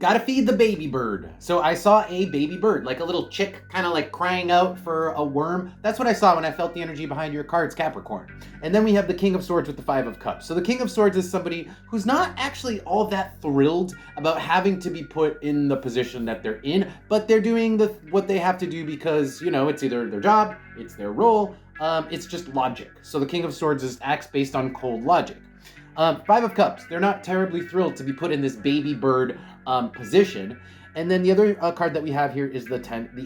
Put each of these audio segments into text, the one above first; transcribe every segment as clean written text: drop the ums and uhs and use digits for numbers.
Gotta feed the baby bird. So I saw a baby bird, like a little chick, kind of like crying out for a worm. That's what I saw when I felt the energy behind your cards, Capricorn. And then we have the King of Swords with the Five of Cups. So the King of Swords is somebody who's not actually all that thrilled about having to be put in the position that they're in, but they're doing what they have to do because, you know, it's either their job, it's their role, it's just logic. So the King of Swords acts based on cold logic. Five of Cups, they're not terribly thrilled to be put in this baby bird position. And then the other card that we have here is the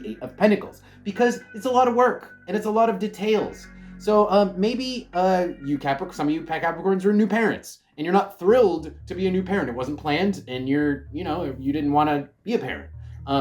Eight of Pentacles, because it's a lot of work and it's a lot of details. So maybe some of you Capricorns are new parents and you're not thrilled to be a new parent. It wasn't planned and you didn't want to be a parent.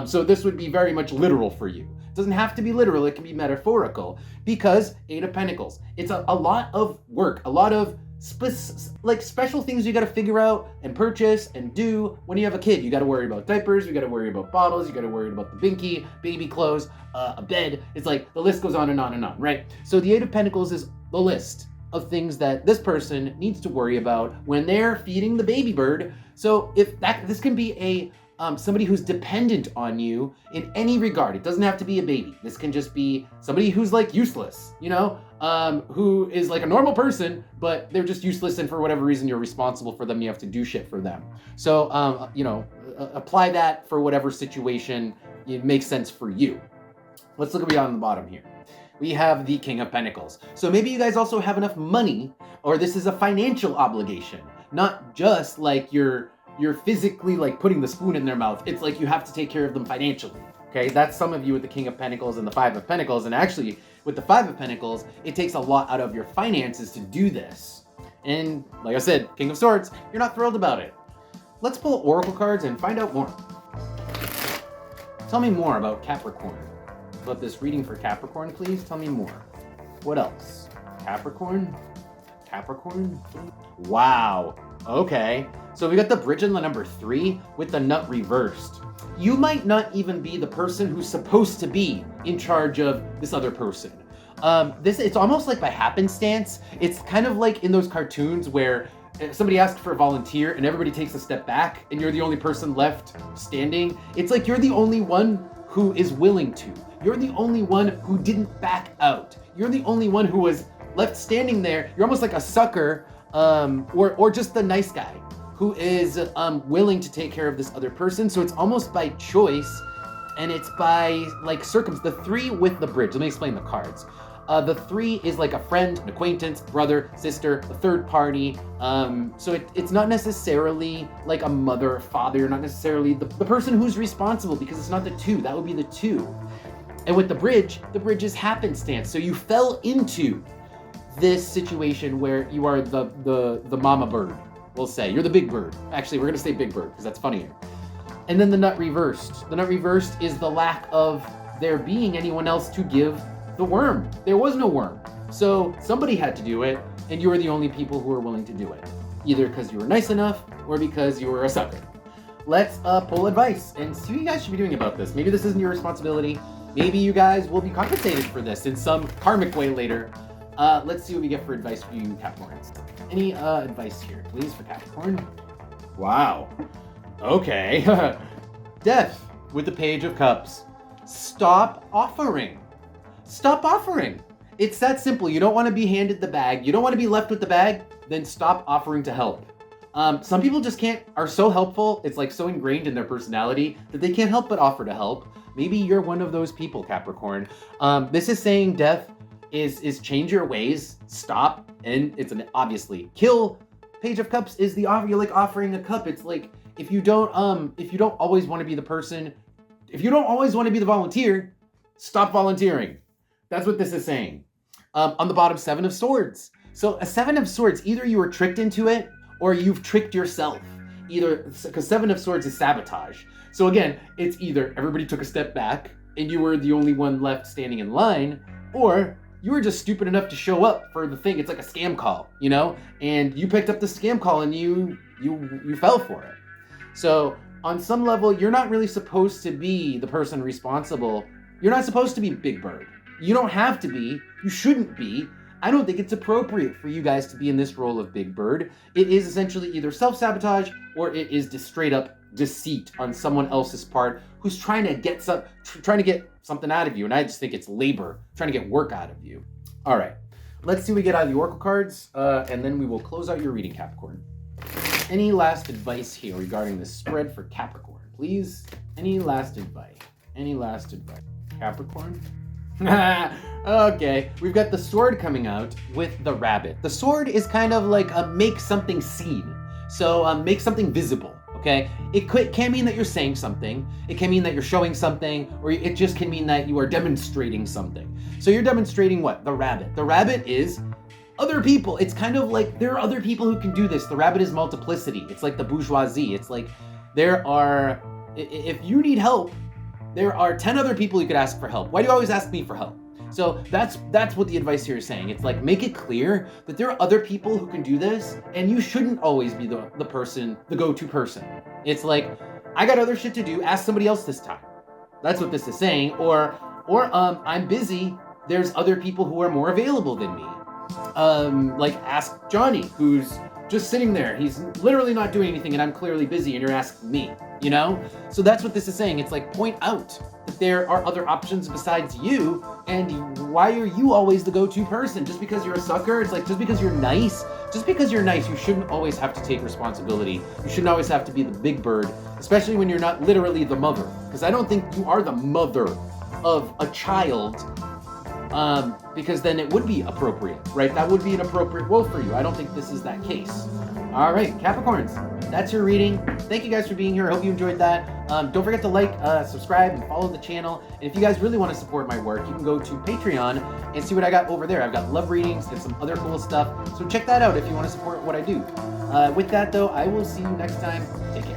So this would be very much literal for you. It doesn't have to be literal, it can be metaphorical, because Eight of Pentacles, it's a lot of work, a lot of special things you got to figure out and purchase and do. When you have a kid, you got to worry about diapers, you got to worry about bottles, you got to worry about the binky, baby clothes, a bed. It's like the list goes on and on and on, right? So the Eight of Pentacles is the list of things that this person needs to worry about when they're feeding the baby bird. So this can be a somebody who's dependent on you in any regard. It doesn't have to be a baby. This can just be somebody who's like useless, who is like a normal person, but they're just useless, and for whatever reason you're responsible for them. You have to do shit for them. So, apply that for whatever situation it makes sense for you. Let's look at beyond the bottom here. We have the King of Pentacles. So maybe you guys also have enough money, or this is a financial obligation, not just like you're physically like putting the spoon in their mouth. It's like you have to take care of them financially. Okay, that's some of you with the King of Pentacles and the Five of Pentacles. And actually, with the Five of Pentacles, it takes a lot out of your finances to do this. And like I said, King of Swords, you're not thrilled about it. Let's pull oracle cards and find out more. Tell me more about Capricorn. About this reading for Capricorn, please. Tell me more. What else? Capricorn? Wow. Okay. So we got the Bridge in the number 3 with the Nut reversed. You might not even be the person who's supposed to be in charge of this other person. It's almost like by happenstance. It's kind of like in those cartoons where somebody asks for a volunteer and everybody takes a step back and you're the only person left standing. It's like you're the only one who is willing to. You're the only one who didn't back out. You're the only one who was left standing there. You're almost like a sucker, or just the nice guy who is willing to take care of this other person. So it's almost by choice, and it's by like the 3 with the Bridge. Let me explain the cards. The 3 is like a friend, an acquaintance, brother, sister, a third party. So it's not necessarily like a mother or father. You're not necessarily the person who's responsible, because it's not the 2. That would be the 2. And with the bridge is happenstance. So you fell into this situation where you are the mama bird, we'll say. You're the big bird. Actually, we're going to say big bird because that's funnier. And then the Nut reversed. The Nut reversed is the lack of there being anyone else to give the worm. There was no worm. So somebody had to do it, and you were the only people who were willing to do it. Either because you were nice enough or because you were a sucker. Let's pull advice and see what you guys should be doing about this. Maybe this isn't your responsibility. Maybe you guys will be compensated for this in some karmic way later. Let's see what we get for advice for you Capricorns. Any advice here, please, for Capricorn? Wow. Okay. Death with the Page of Cups. Stop offering. Stop offering. It's that simple. You don't want to be handed the bag. You don't want to be left with the bag. Then stop offering to help. Some people just are so helpful. It's like so ingrained in their personality that they can't help but offer to help. Maybe you're one of those people, Capricorn. This is saying death is change your ways, stop, and it's obviously kill. Page of Cups is you're like offering a cup. It's like if you don't always want to be the person, if you don't always want to be the volunteer, stop volunteering. That's what this is saying. On the bottom, 7 of Swords. So a 7 of Swords, either you were tricked into it or you've tricked yourself. Either, because 7 of Swords is sabotage. So again, it's either everybody took a step back and you were the only one left standing in line, or you were just stupid enough to show up for the thing. It's like a scam call, and you picked up the scam call and you fell for it. So on some level, you're not really supposed to be the person responsible. You're not supposed to be Big Bird. You don't have to be. You shouldn't be. I don't think it's appropriate for you guys to be in this role of Big Bird. It is essentially either self-sabotage or it is just straight up deceit on someone else's part who's trying to get something out of you. And I just think it's labor, trying to get work out of you. All right, let's see what we get out of the Oracle cards, and then we will close out your reading, Capricorn. Any last advice here regarding the spread for Capricorn, please? Any last advice? Any last advice? Capricorn? Okay, we've got the sword coming out with the rabbit. The sword is kind of like a make something seen. So make something visible, okay? It can mean that you're saying something. It can mean that you're showing something, or it just can mean that you are demonstrating something. So you're demonstrating what? The rabbit. The rabbit is other people. It's kind of like there are other people who can do this. The rabbit is multiplicity. It's like the bourgeoisie. It's like if you need help, there are 10 other people you could ask for help. Why do you always ask me for help? So that's what the advice here is saying. It's like, make it clear that there are other people who can do this, and you shouldn't always be the person, the go-to person. It's like, I got other shit to do, ask somebody else this time. That's what this is saying. Or I'm busy, there's other people who are more available than me. Like ask Johnny, who's just sitting there. He's literally not doing anything, and I'm clearly busy, and you're asking me, you know? So that's what this is saying. It's like, point out that there are other options besides you, and why are you always the go-to person? Just because you're a sucker? It's like, just because you're nice, you shouldn't always have to take responsibility. You shouldn't always have to be the big bird, especially when you're not literally the mother. Because I don't think you are the mother of a child, because then it would be appropriate, right? That would be an appropriate role for you. I don't think this is that case. All right, Capricorns, that's your reading. Thank you guys for being here. I hope you enjoyed that. Don't forget to like, subscribe, and follow the channel. And if you guys really want to support my work, you can go to Patreon and see what I got over there. I've got love readings and some other cool stuff. So check that out if you want to support what I do. With that, though, I will see you next time. Take care.